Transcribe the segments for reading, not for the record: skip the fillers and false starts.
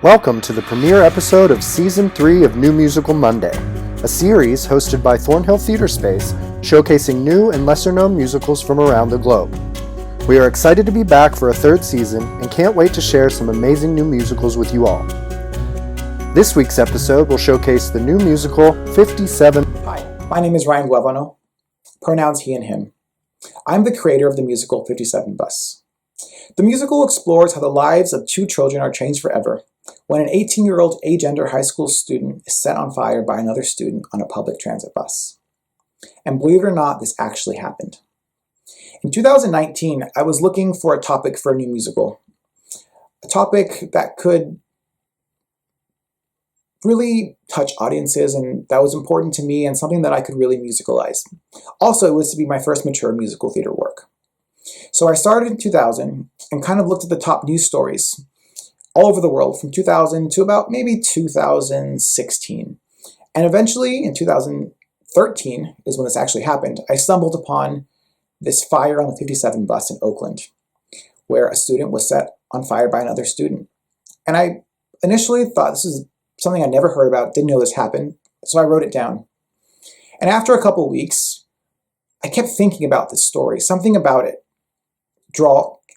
Welcome to the premiere episode of Season 3 of New Musical Monday, a series hosted by Thornhill Theatre Space, showcasing new and lesser-known musicals from around the globe. We are excited to be back for a third season and can't wait to share some amazing new musicals with you all. This week's episode will showcase the new musical 57. Hi, my name is Ryan Guevano, pronouns he and him. I'm the creator of the musical 57 Bus. The musical explores how the lives of two children are changed forever when an 18-year-old agender high school student is set on fire by another student on a public transit bus. And believe it or not, this actually happened. In 2019, I was looking for a topic for a new musical. A topic that could really touch audiences and that was important to me and something that I could really musicalize. Also, it was to be my first mature musical theater work. So I started in 2000 and kind of looked at the top news stories all over the world from 2000 to about maybe 2016. And eventually in 2013 is when this actually happened. I stumbled upon this fire on the 57 bus in Oakland, where a student was set on fire by another student. And I initially thought this was something I never heard about, didn't know this happened, so I wrote it down. And after a couple weeks, I kept thinking about this story. Something about it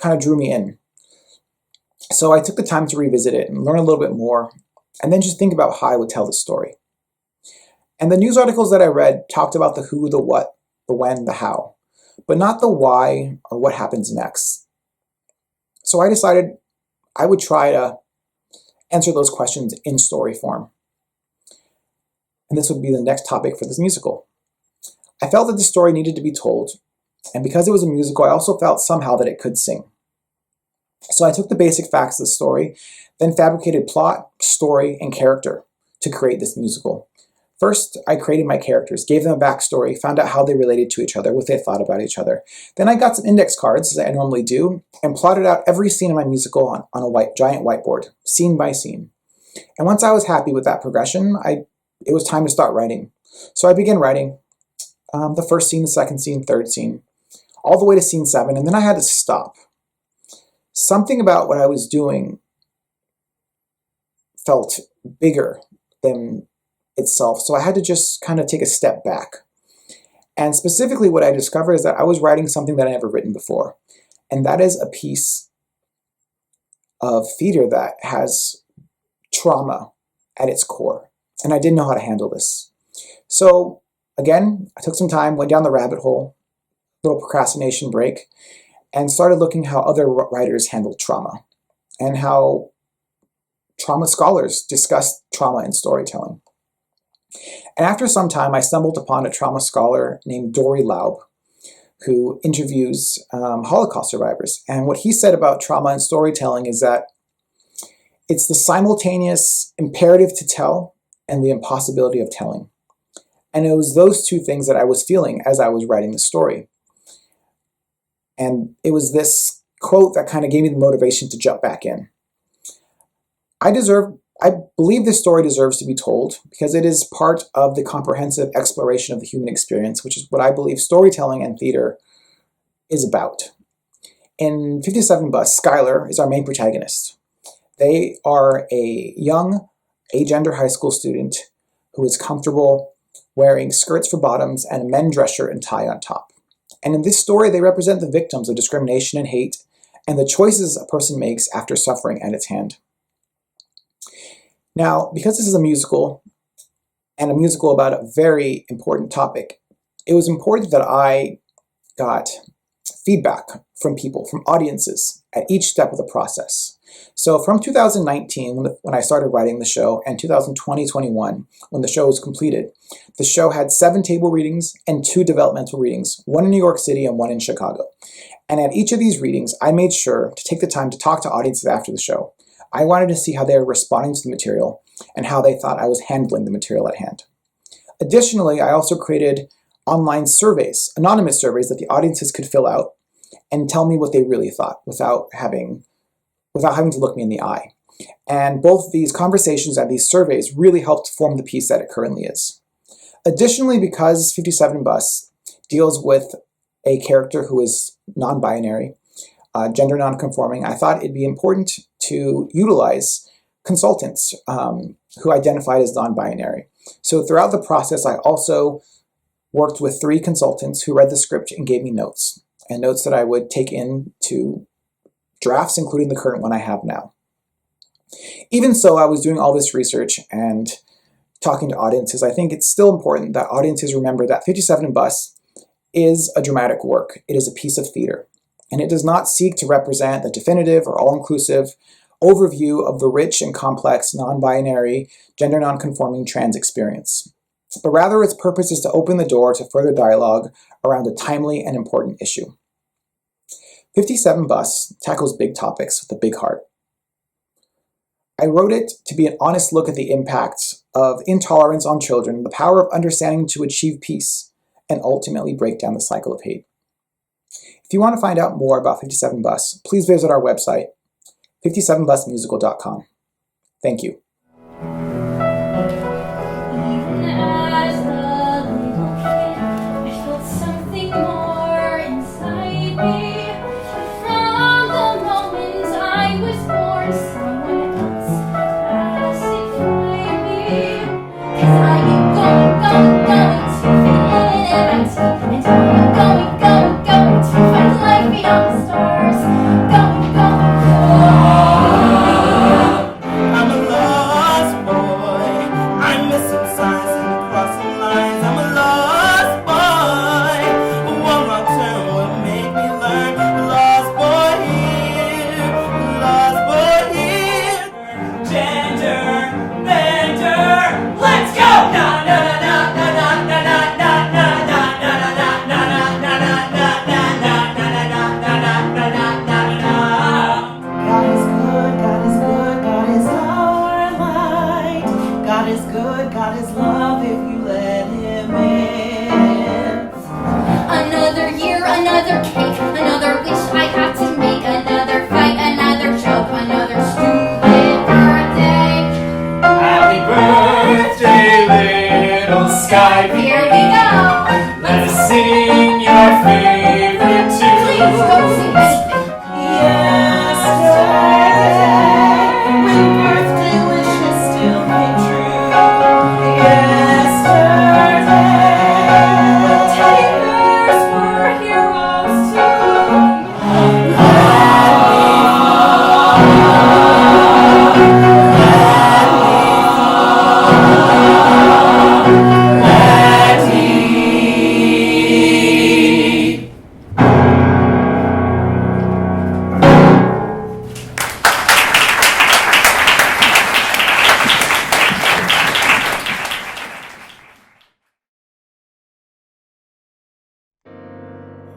kind of drew me in. So I took the time to revisit it and learn a little bit more, and then just think about how I would tell the story. And the news articles that I read talked about the who, the what, the when, the how, but not the why or what happens next. So I decided I would try to answer those questions in story form. And this would be the next topic for this musical. I felt that the story needed to be told, and because it was a musical, I also felt somehow that it could sing. So I took the basic facts of the story, then fabricated plot, story, and character to create this musical. First, I created my characters, gave them a backstory, found out how they related to each other, what they thought about each other. Then I got some index cards, as I normally do, and plotted out every scene in my musical on a giant whiteboard, scene by scene. And once I was happy with that progression, it was time to start writing. So I began writing the first scene, the second scene, third scene, all the way to scene 7, and then I had to stop. Something about what I was doing felt bigger than itself, so I had to just kind of take a step back. And specifically what I discovered is that I was writing something that I never written before, and that is a piece of theater that has trauma at its core, and I didn't know how to handle this. So again, I took some time, went down the rabbit hole, little procrastination break, and started looking how other writers handled trauma and how trauma scholars discuss trauma in storytelling. And after some time, I stumbled upon a trauma scholar named Dory Laub, who interviews Holocaust survivors. And what he said about trauma in storytelling is that it's the simultaneous imperative to tell and the impossibility of telling. And it was those two things that I was feeling as I was writing the story. And it was this quote that kind of gave me the motivation to jump back in. I believe this story deserves to be told because it is part of the comprehensive exploration of the human experience, which is what I believe storytelling and theater is about. In 57 Bus, Skylar is our main protagonist. They are a young agender high school student who is comfortable wearing skirts for bottoms and a men's dress shirt and tie on top. And in this story, they represent the victims of discrimination and hate and the choices a person makes after suffering at its hand. Now, because this is a musical, and a musical about a very important topic, it was important that I got feedback from people, from audiences, at each step of the process. So from 2019, when I started writing the show, and 2020-21, when the show was completed, the show had 7 table readings and 2 developmental readings, one in New York City and one in Chicago. And at each of these readings, I made sure to take the time to talk to audiences after the show. I wanted to see how they were responding to the material and how they thought I was handling the material at hand. Additionally, I also created online surveys, anonymous surveys that the audiences could fill out and tell me what they really thought without having to look me in the eye. And both these conversations and these surveys really helped form the piece that it currently is. Additionally, because 57 Bus deals with a character who is non-binary, gender non-conforming, I thought it'd be important to utilize consultants who identified as non-binary. So throughout the process, I also worked with 3 consultants who read the script and gave me notes, and notes that I would take into drafts, including the current one I have now. Even so, I was doing all this research and talking to audiences. I think it's still important that audiences remember that 57 Bus is a dramatic work. It is a piece of theater, and it does not seek to represent the definitive or all-inclusive overview of the rich and complex non-binary, gender non-conforming trans experience, but rather its purpose is to open the door to further dialogue around a timely and important issue. 57 Bus tackles big topics with a big heart. I wrote it to be an honest look at the impacts of intolerance on children, the power of understanding to achieve peace, and ultimately break down the cycle of hate. If you want to find out more about 57 Bus, please visit our website, 57busmusical.com. Thank you.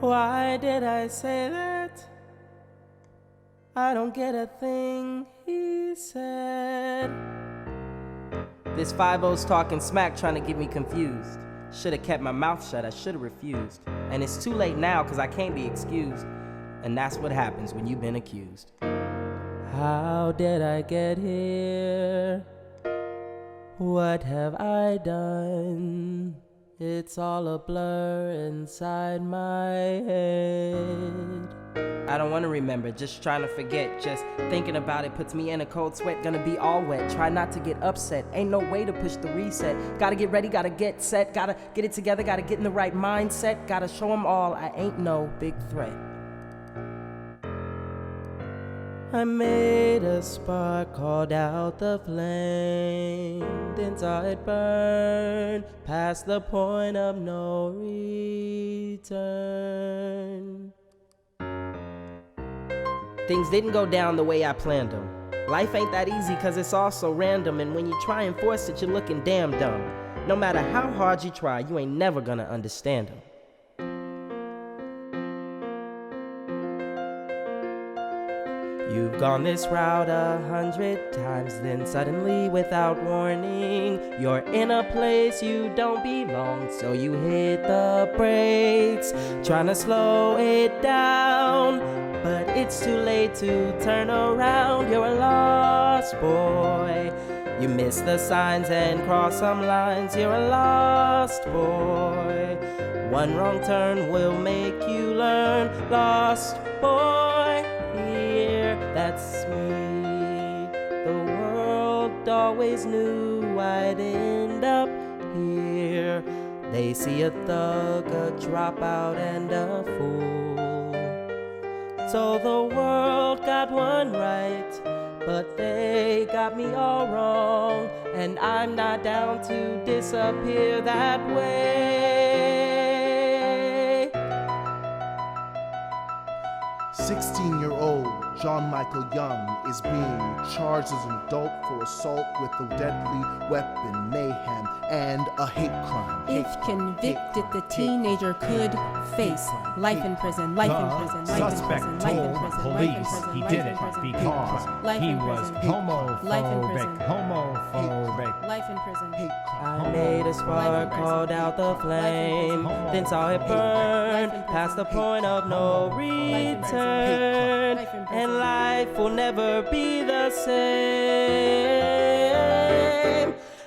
Why did I say that? I don't get a thing he said. This 5-0's talking smack trying to get me confused. Should've kept my mouth shut, I should've refused. And it's too late now cause I can't be excused. And that's what happens when you've been accused. How did I get here? What have I done? It's all a blur inside my head. I don't wanna remember, just trying to forget. Just thinking about it puts me in a cold sweat. Gonna be all wet, try not to get upset. Ain't no way to push the reset. Gotta get ready, gotta get set. Gotta get it together, gotta get in the right mindset. Gotta show them all I ain't no big threat. I made a spark, called out the flame, then saw it burn past the point of no return. Things didn't go down the way I planned them. Life ain't that easy cause it's all so random, and when you try and force it, you're looking damn dumb. No matter how hard you try, you ain't never gonna understand them. You've gone this route 100 times, then suddenly without warning, you're in a place you don't belong, so you hit the brakes, trying to slow it down, but it's too late to turn around. You're a lost boy. You miss the signs and cross some lines. You're a lost boy. One wrong turn will make you learn. Lost boy, here, that's me. The world but always knew I'd end up here. They see a thug, a dropout, and a fool. So the world got one right, but they got me all wrong, and I'm not down to disappear that way. 16-year-old John Michael Young is being charged as an adult for assault with a deadly weapon, mayhem, and a hate crime. If convicted, the teenager could face life in prison, life in prison, life in Suspect prison, life in told prison, police life in prison, he life did in it prison, because life he in was prison, homophobic. life in prison, Homophobic. life in prison. Hate crime. I made a spark, called out the flame, then saw it burn past the point of no return, and life will never be the same.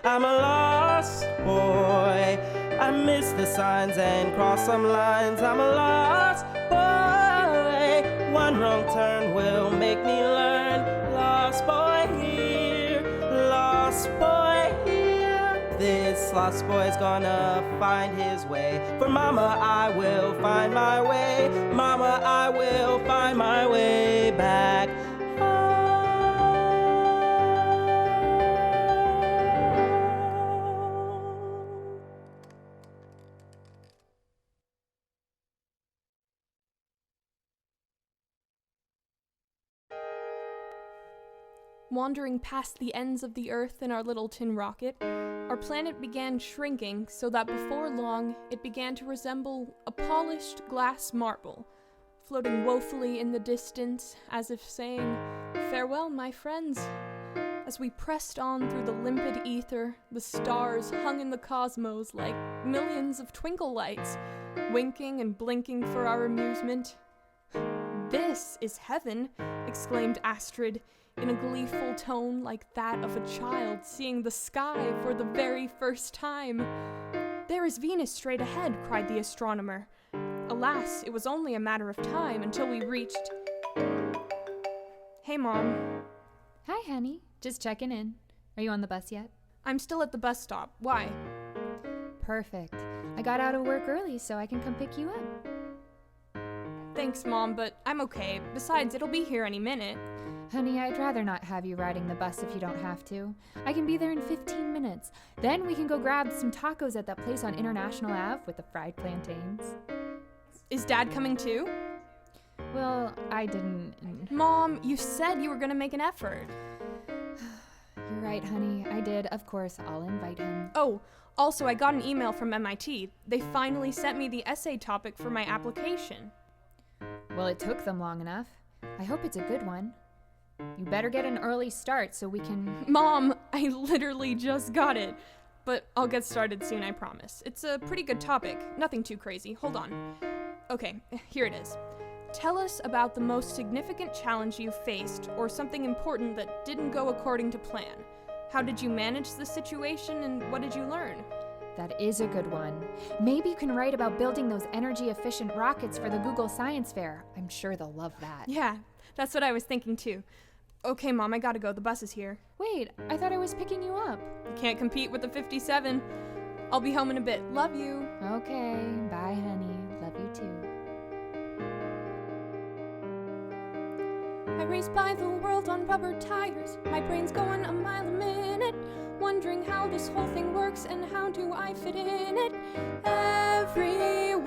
I'm a lost boy, I miss the signs and cross some lines. I'm a lost boy, one wrong turn will make me learn. Lost boy here, lost boy here. This lost boy's gonna find his way. For mama, I will find my way. Mama, I will find my way back home. Wandering past the ends of the earth in our little tin rocket, our planet began shrinking so that before long it began to resemble a polished glass marble, floating woefully in the distance as if saying, "Farewell, my friends." As we pressed on through the limpid ether, the stars hung in the cosmos like millions of twinkle lights, winking and blinking for our amusement. "This is heaven," exclaimed Astrid, in a gleeful tone like that of a child seeing the sky for the very first time. "There is Venus straight ahead," cried the astronomer. Alas, it was only a matter of time until we reached... Hey, Mom. Hi, honey. Just checking in. Are you on the bus yet? I'm still at the bus stop. Why? Perfect. I got out of work early so I can come pick you up. Thanks, Mom, but I'm okay. Besides, it'll be here any minute. Honey, I'd rather not have you riding the bus if you don't have to. I can be there in 15 minutes. Then we can go grab some tacos at that place on International Ave with the fried plantains. Is Dad coming too? Well, I didn't... Mom, you said you were gonna make an effort. You're right, honey. I did. Of course, I'll invite him. Oh, also, I got an email from MIT. They finally sent me the essay topic for my application. Well, it took them long enough. I hope it's a good one. You better get an early start so we can... Mom, I literally just got it. But I'll get started soon, I promise. It's a pretty good topic. Nothing too crazy. Hold on. Okay, here it is. Tell us about the most significant challenge you faced or something important that didn't go according to plan. How did you manage the situation and what did you learn? That is a good one. Maybe you can write about building those energy-efficient rockets for the Google Science Fair. I'm sure they'll love that. Yeah, that's what I was thinking too. Okay, Mom, I gotta go. The bus is here. Wait, I thought I was picking you up. You can't compete with the 57. I'll be home in a bit. Love you. Okay, bye, honey. Love you too. I race by the world on rubber tires. My brain's going a mile a minute, wondering how this whole thing works and how do I fit in it. Everywhere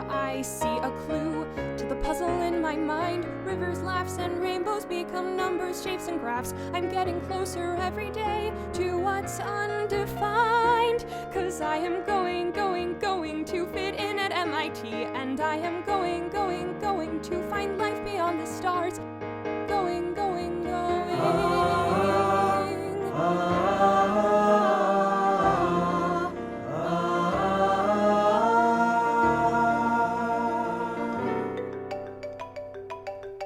I see a clue to the puzzle in my mind. Rivers, laughs, and rainbows become numbers, shapes, and graphs. I'm getting closer every day to what's undefined. 'Cause I am going to fit in at MIT. And I am going to find life beyond the stars. Going.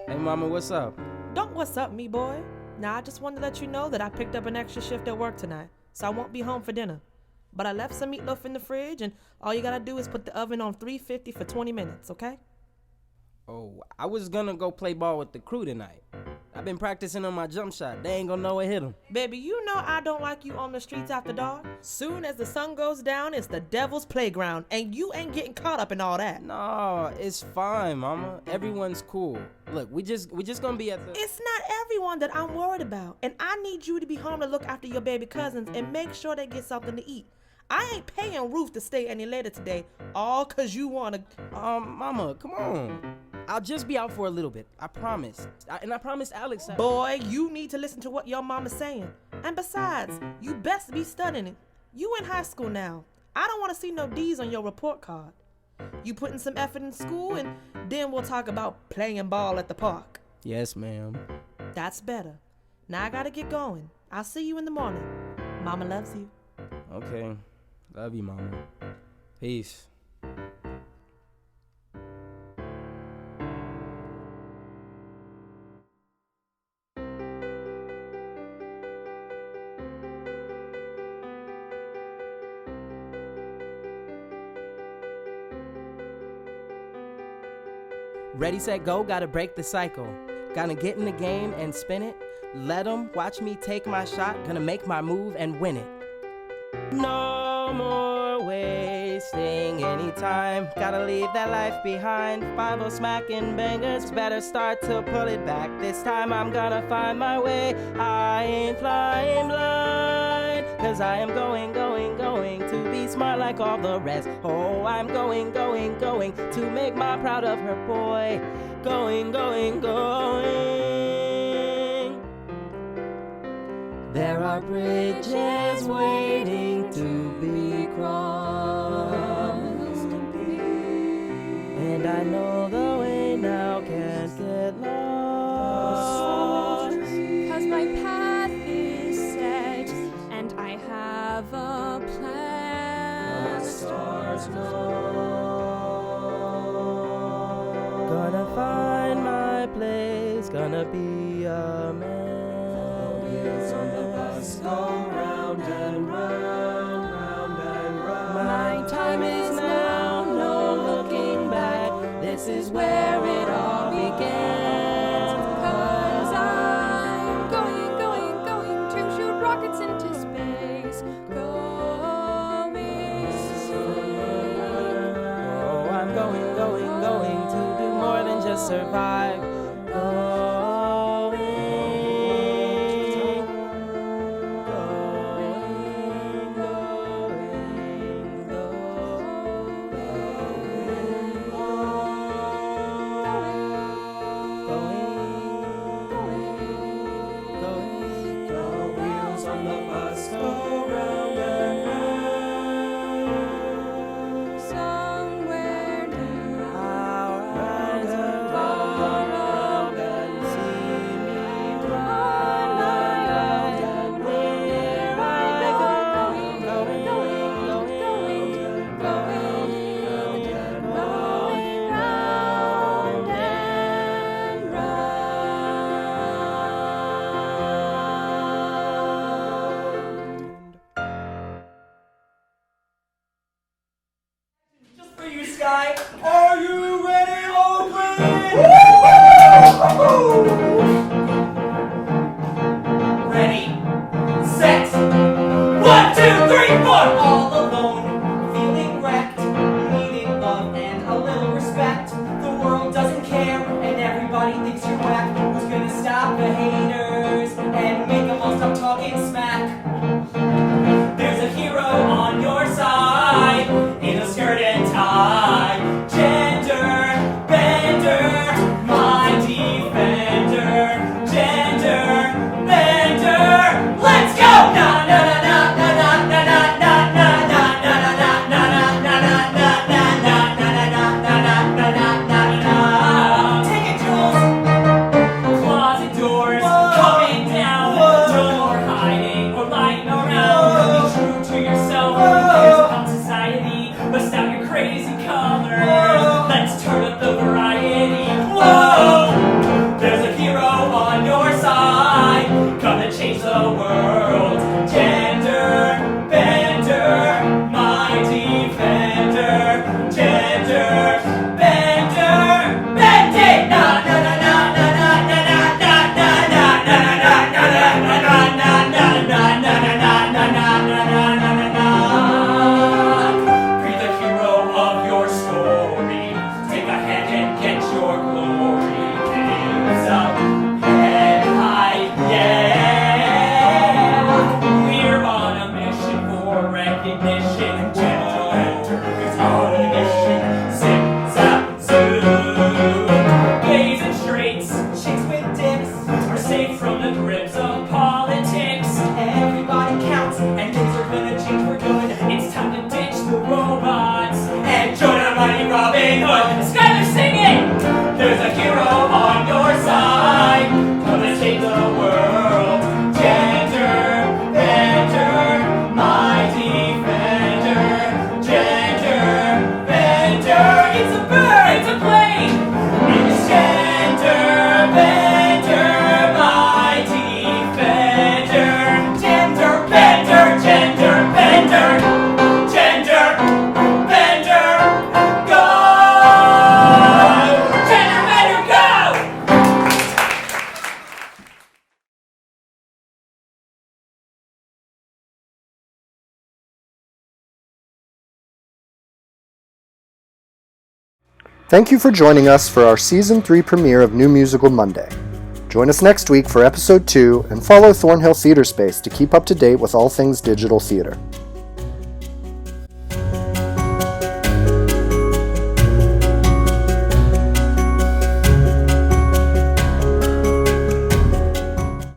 Hey, Mama, what's up? Don't what's up, me boy. Now, I just wanted to let you know that I picked up an extra shift at work tonight, so I won't be home for dinner. But I left some meatloaf in the fridge, and all you gotta do is put the oven on 350 for 20 minutes, okay? Oh, I was gonna go play ball with the crew tonight. I've been practicing on my jump shot. They ain't gonna know it hit him. Baby, you know I don't like you on the streets after dark. Soon as the sun goes down, it's the devil's playground, and you ain't getting caught up in all that. No, it's fine, mama. Everyone's cool. Look, we just gonna be at the... It's not everyone that I'm worried about, and I need you to be home to look after your baby cousins and make sure they get something to eat. I ain't paying Ruth to stay any later today, all cause you wanna... Mama, come on. I'll just be out for a little bit. I promise. And I promised Alex that... Boy, you need to listen to what your mama's saying. And besides, you best be studying. You in high school now. I don't want to see no D's on your report card. You putting some effort in school, and then we'll talk about playing ball at the park. Yes, ma'am. That's better. Now I gotta get going. I'll see you in the morning. Mama loves you. Okay. Love you, mama. Peace. Ready, set, go, gotta break the cycle. Gonna get in the game and spin it. Let 'em watch me take my shot. Gonna make my move and win it. No more wasting any time. Gotta leave that life behind. 5-0 smacking bangers. Better start to pull it back. This time I'm gonna find my way. I ain't flying blind. Cause I am going to be smart like all the rest. Oh, I'm going to make my proud of her boy. Going. There are bridges waiting to be crossed, and I know the way now, can't get lost. Cause my path is set, and I have a plan. The stars know. Gonna find my place, gonna be a man. On the bus go round and round and round. My time is now, no looking back. This is where it all began. Cause I'm going to shoot rockets into space. Oh, I'm going to do more than just survive. Are you ready, Oakland? Ready, set, 1, 2, 3, 4. All alone, feeling wrecked, needing love and a little respect. The world doesn't care, and everybody thinks you're whack. Who's gonna stop the haters and make them all stop talking smack? There's a hero on your side in a skirt and tie. Gender bender, my defender. Gender bender, let's go! Na na na na na na na na na na na na na na na na. Taking jewels, closet doors coming down. No more hiding. Thank you for joining us for our Season 3 premiere of New Musical Monday. Join us next week for Episode 2 and follow Thornhill Theatre Space to keep up to date with all things digital theater.